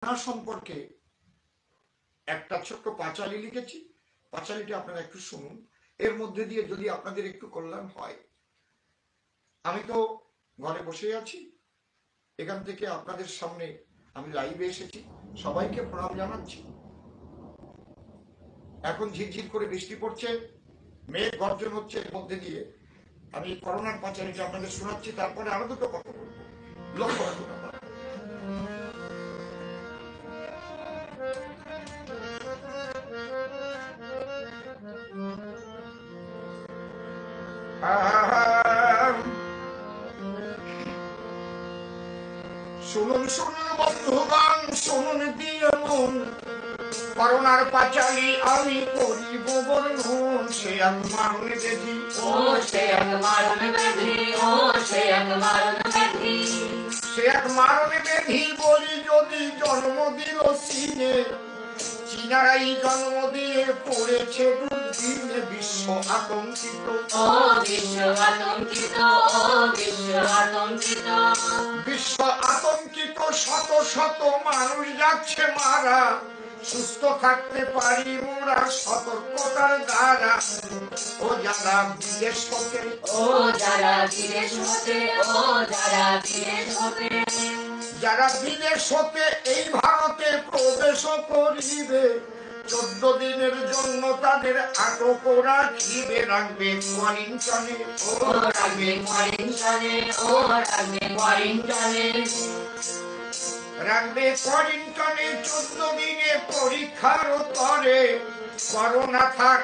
Corona সম্পর্কে একটা ছোট্ট পাঁচালি লিখেছি। পাঁচালিটা আপনারা একটু শুনুন, এর মধ্যে দিয়ে যদি আপনাদের একটু কল্যাণ হয়। আমি তো ঘরে বসে আছি, এখান থেকে আপনাদের সামনে আমি লাইভে এসেছি, সবাইকে প্রণাম জানাচ্ছি। এখন ঝিরঝির করে বৃষ্টি পড়ছে, মেঘ গর্জন হচ্ছে, এর মধ্যে দিয়ে আমি করোনার পাঁচালিটা আপনাদের শোনাচ্ছি, তারপরে আরো দুটো কথা বলবো। লক্ষ্য রাখুন আপনারা। শুনুন শুনুন বন্ধুগণ, শুনুন দিয়ে মন, করোনার পাঁচালি আমি করিব বর্ণন। সে এক মারণ ব্যাধি, ও সে এক মারণ ব্যাধি, ও সে এক মারণ ব্যাধি, সে এক মারণ ব্যাধি বলি যদি জন্ম দিল চীনে। চীনারাই জন্ম দিয়ে পড়েছে দুর্দিনে, বিশ্ব আতঙ্কিত, ও বিশ্ব আতঙ্কিত, ও বিশ্ব আতঙ্কিত, বিশ্ব আতঙ্কিত, শত শত মানুষ যাচ্ছে মারা। সুস্থ থাকতে পারি মোরা সতর্কতার দ্বারা। ও যারা বিদেশ হতে, ও যারা বিদেশ হতে, ও যারা বিদেশ হতে, যারা বিদেশ হতে এই ভারতে প্রবেশ করিবে, 14 দিনের জন্য তাদের আটক রাখিবে, রাখবে কোয়ারেন্টাইনে, ও রাখবে কোয়ারেন্টাইনে, ও রাখবে কোয়ারেন্টাইনে, রাখবে কোয়ারেন্টাইনে 14 দিনে পরীক্ষার তরে। করোনা থাক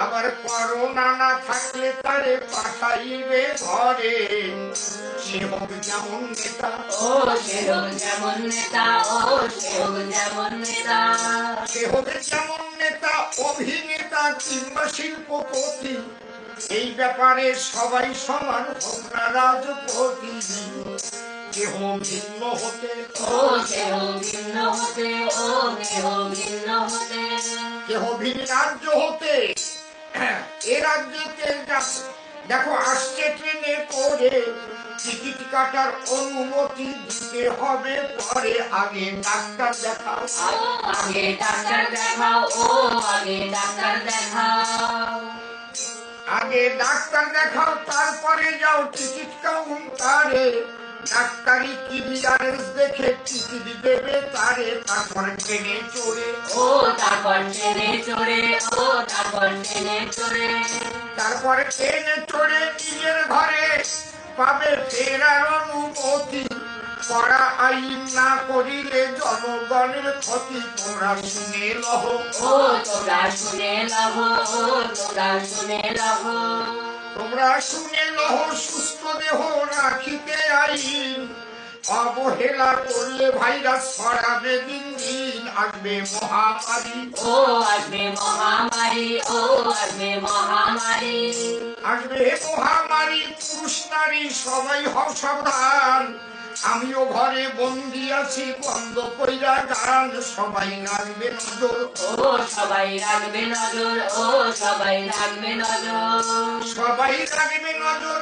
আবার করোনা না থাকলে তারে পাঠাইবে ঘরে। সে হোক যেমন নেতা, ও সে হোক যেমন নেতা, ও সে হোক যেমন নেতা, সে হোক যেমন নেতা, অভিনেতা কিংবা শিল্পপতি, এই ব্যাপারে সবাই সমান হোক না রাজপতি। কেহ ভিন্ন হতে, ও কেহ ভিন্ন হতে, ও কেহ ভিন্ন হতে, কেহ ভিন্ন রাজ্য হতে, এ রাজ্যতে দেখো আসছে ট্রেনে করে, টিকিট কাটার অনুমতি দিতে হবে পরে। আগে ডাক্তার দেখাও, আগে ডাক্তার দেখাও, ও আগে ডাক্তার দেখাও, আগে ডাক্তার দেখাও, তারপরে যাও টিকিট কাউন্টারে। ডাক্তারি ক্লিয়ারেন্স দেখে টিকিট দেবে তারে, তারপর ট্রেনে চড়ে, ও তারপর ট্রেনে চড়ে, ও তারপর ট্রেনে চড়ে, তারপরে ট্রেনে চড়ে নিজের ঘরে পাবে ফেরার অনুমতি। কড়া আইন না করিলে জনগণের ক্ষতি। তোমরা শুনে লহ, ও তোমরা শুনে লহ, ও তোমরা শুনে লহ, তোমরা শুনে লহ, সুস্থ দেহ রাখিতে আইন। অবহেলা করলে ভাইরাস ছড়াবে দিন দিন। আসবে মহামারী, ও আসবে মহামারী, ও আসবে মহামারী, আসবে মহামারী। পুরুষ নারী সবাই হও সাবধান। আমিও ঘরে বন্দি আছি, বন্ধ কইরা গান। সবাই রাখবে নজর, ও সবাই রাখবে নজর, ও সবাই রাখবে নজর, সবাই রাখবে নজর।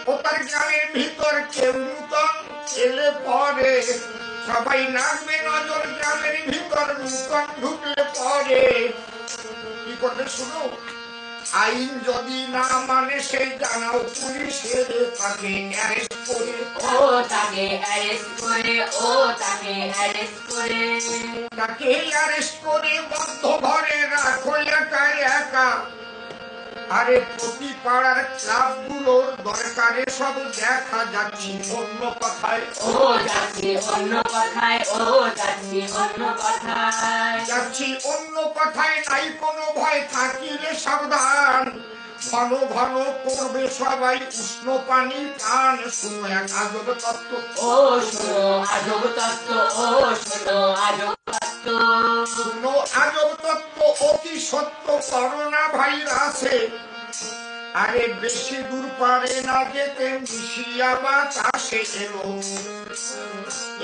ও তার গ্রামের ভিতর কেউ নূতন এলে পরে, সবাই রাখবে নজর। গ্রামের ভিতর নূতন ঢুকলে পরে কি করবে শুনো, আইন যদি না মানে সেই জানাও পুলিশের, তাকে অ্যারেস্ট করে, ও তাকে অ্যারেস্ট করে, ও তাকে অ্যারেস্ট করে, তাকে অ্যারেস্ট করে বদ্ধ ঘরে রাখো একা একা। আরে প্রতি পাড়ার ক্লাবগুলোর দরকারে সব দেখা যাচ্ছি অন্য কথায়, ও যাচ্ছি অন্য কথায়, ও যাচ্ছি অন্য কথায়, যাচ্ছি অন্য কথায়। নাই কোনো ভয়, থাকিলে সাবধান। ঘন ঘন করবে সবাই উষ্ণ পানি পান। শুনো এক আজব তত্ত্ব, ও শোনো আজব তত্ত্ব, ও শোনো আজব তত্ত্ব, শুনো আজব তত্ত্ব অতি সত্য। করোনা ভাইরাসে আরে বেশি দূর পারে না যেতে, মিশিয়া বাতাসে এলো,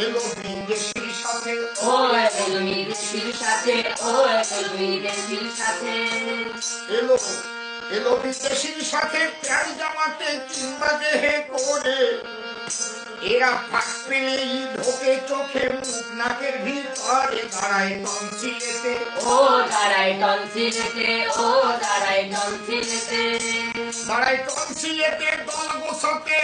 এলো বিদেশির সাথে, ও এলো বিদেশির সাথে, ও এলো বিদেশির সাথে, এলো এলো বিদেশির সাথে। প্যান্ট জামাতে কিংবা দেহে করে এরা ফাঁক পেলেই ঢোকে চোখে মুখ নাকের ভিতরে দাঁড়ায় টনসিলেতে ও দাঁড়ায় টনসিলেতে ও দাঁড়ায় টনসিলেতে দাঁড়ায় টনসিলেতে দল গোছাতে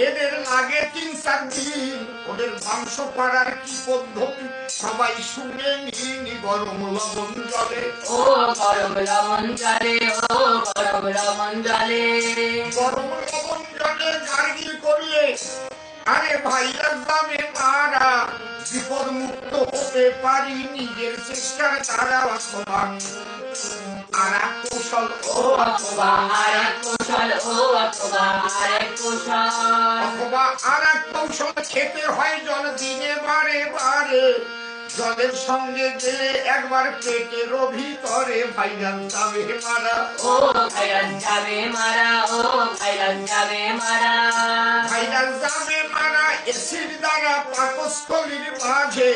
এদের লাগে 3-4 দিন ওদের বংশ পাড়ার কি পদ্ধতি সবাই শুনে নিনি গরম লবণ জলে ও গরম লবণ জলে ও গরম লবণ জলে গরম লবণ জলে গার্গিল করলে আরে ভাইরা যাবে মারা বিপদ মুক্ত হতে পারি নিজের চেষ্টার দ্বারা অথবা আরেক কৌশল অথবা আরেক কৌশল অথবা আরেক কৌশল অথবা আরেক কৌশল খেতে হয় জল দিনে বারে বারে জলের সঙ্গে গেলে একবার পেটের ভিতরে ভাইরাস যাবে মারা ও ভাইরাস যাবে মারা ও ভাইরাস যাবে মারা ভাইরাস যাবে মারা এসিড দ্বারা পাকস্থলীর মাঝে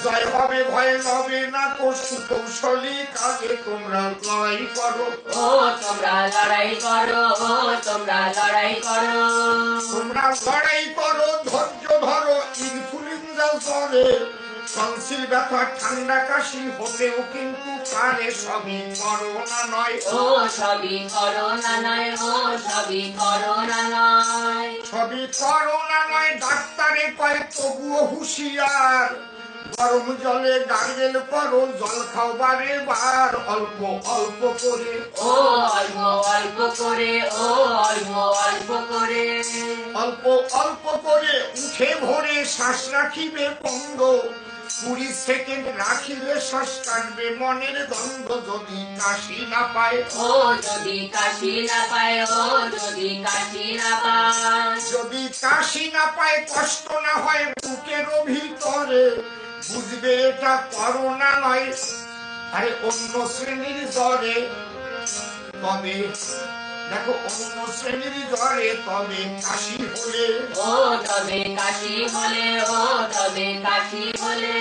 জয় হবে ভয় হবে না কৌশলী কাজে তোমরা লড়াই করো ও তোমরা লড়াই করো ও তোমরা লড়াই করো তোমরা লড়াই করো ধৈর্য ধরো ইনফ্লুয়েঞ্জা জ্বরে টনসিল ব্যথা ঠান্ডা কাশি হতেও কিন্তু পারে সবই করোনা নয় ও সবই করোনা নয় ও সবই করোনা নয় সবই করোনা নয় ডাক্তারে কয় তবুও হুঁশিয়ার গরম জলে গার্গেল করো জল খাও বারে বার অল্প অল্প করে ও অল্প অল্প করে ও অল্প অল্প করে অল্প অল্প করে উঠে ভরে শ্বাস রাখিবে বন্ধ 20 সেকেন্ড রাখিলে শ্বাস কাটবে মনের দ্বন্দ্ব যদি কাশি না পায় ও যদি কাশি না পায় ও যদি কাশি না পায় যদি কাশি না পায় কষ্ট না হয় বুকের ভিতরে বুঝবে এটা করোনা নয় আরে অন্য শ্রেণীর জ্বরে তবে দেখো অন্য শ্রেণীর জ্বরে তবে কাশি হলে ও তবে কাশি হলে ও তবে কাশি হলে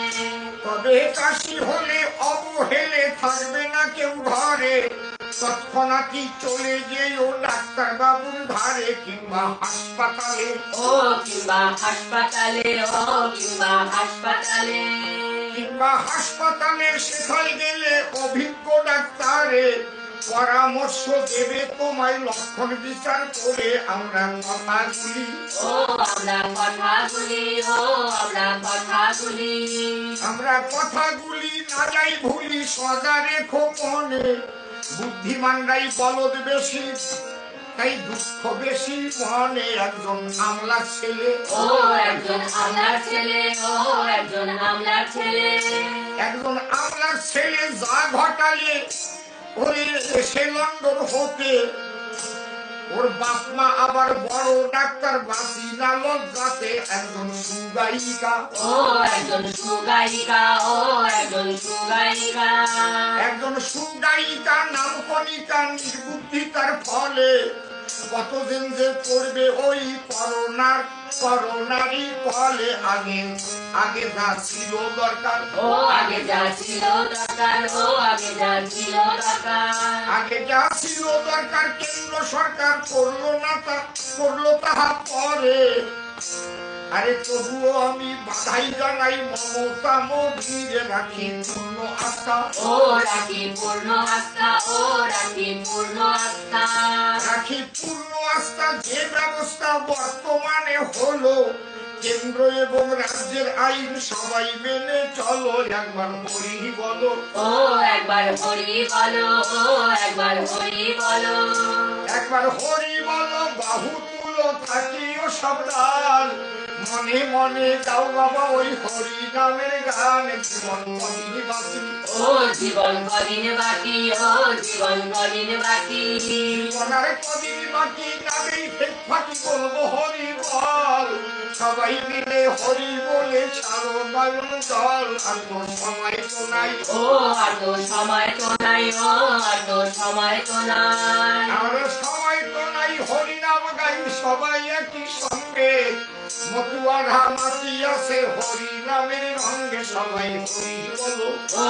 তবে কাশি হলে অবহেলে থাকবে না কেউ ঘরে তৎক্ষণাৎই চলে যেও ডাক্তার বাবুর ধারে কিংবা হাসপাতালে ও কিংবা হাসপাতালে ও কিংবা হাসপাতালে কিংবা হাসপাতালে সেখানে গেলে অভিজ্ঞ ডাক্তারে পরামর্শ দেবে তোমায় লক্ষণ বিচার করে আমরা কথাগুলি ও আমরা কথাগুলি ও আমরা কথাগুলি আমরা কথাগুলি না যাই ভুলি সদা রেখো মনে বুদ্ধিমানরাই বলদ বেশি তাই দুঃখ বেশি মনে একজন আমলার ছেলে ও একজন আমলার ছেলে ও একজন আমলার ছেলে একজন আমলার ছেলে যা ঘটালে ওরে এসে লন্ডন হতে ওর বাপ মা আবার বড় ডাক্তার বাঁচি না লজ্জাতে একজন সুগায়িকা ও একজন সুগায়িকা ও একজন সুগায়িকা একজন সুগায়িকা নাম কণিকা নির্বুদ্ধিতার ফলে কতদিন যে করবে ওই করোনারই ফলে আগে যা ছিল দরকার ও আগে যা ছিল দরকার ও আগে যা ছিল দরকার আগে যা ছিল দরকার কেন্দ্র সরকার করলো তাহা পরে আরে তবুও আমি বাধাই জানাই মমতা মোদীর রাখি পূর্ণ আস্থা ও রাখি পূর্ণ আস্থা ও রাখি পূর্ণ আস্থা রাখি পূর্ণ আস্থা যে ব্যবস্থা বর্তমানে হলো কেন্দ্র এবং রাজ্যের আইন সবাই মেনে চলো একবার হরি বলো ও একবার হরি বলো ও একবার হরি বলো একবার হরি বলো বাহু তুলো থাকিও সাবধান মনে মনে গাও বাবা ওই হরি নামের গান জীবন কদিন বাকি ও জীবন কদিন বাকি ও জীবন কদিন বাকি জীবনের কদিন বাকি নামেই ফেক ফাঁকি বলবো হরি বল সবাই মিলে হরি বলে ছাড়ো নয়ন জল আর তো সময় তো নাই ও আর তো সময় তো নাই ও আর তো সময় তো নাই আর সময় তো নাই হরি নাম গাই সবাই একই সঙ্গে মতুয়ারা মাতি আছে হরি নামের রঙে সবাই হরি বলো ও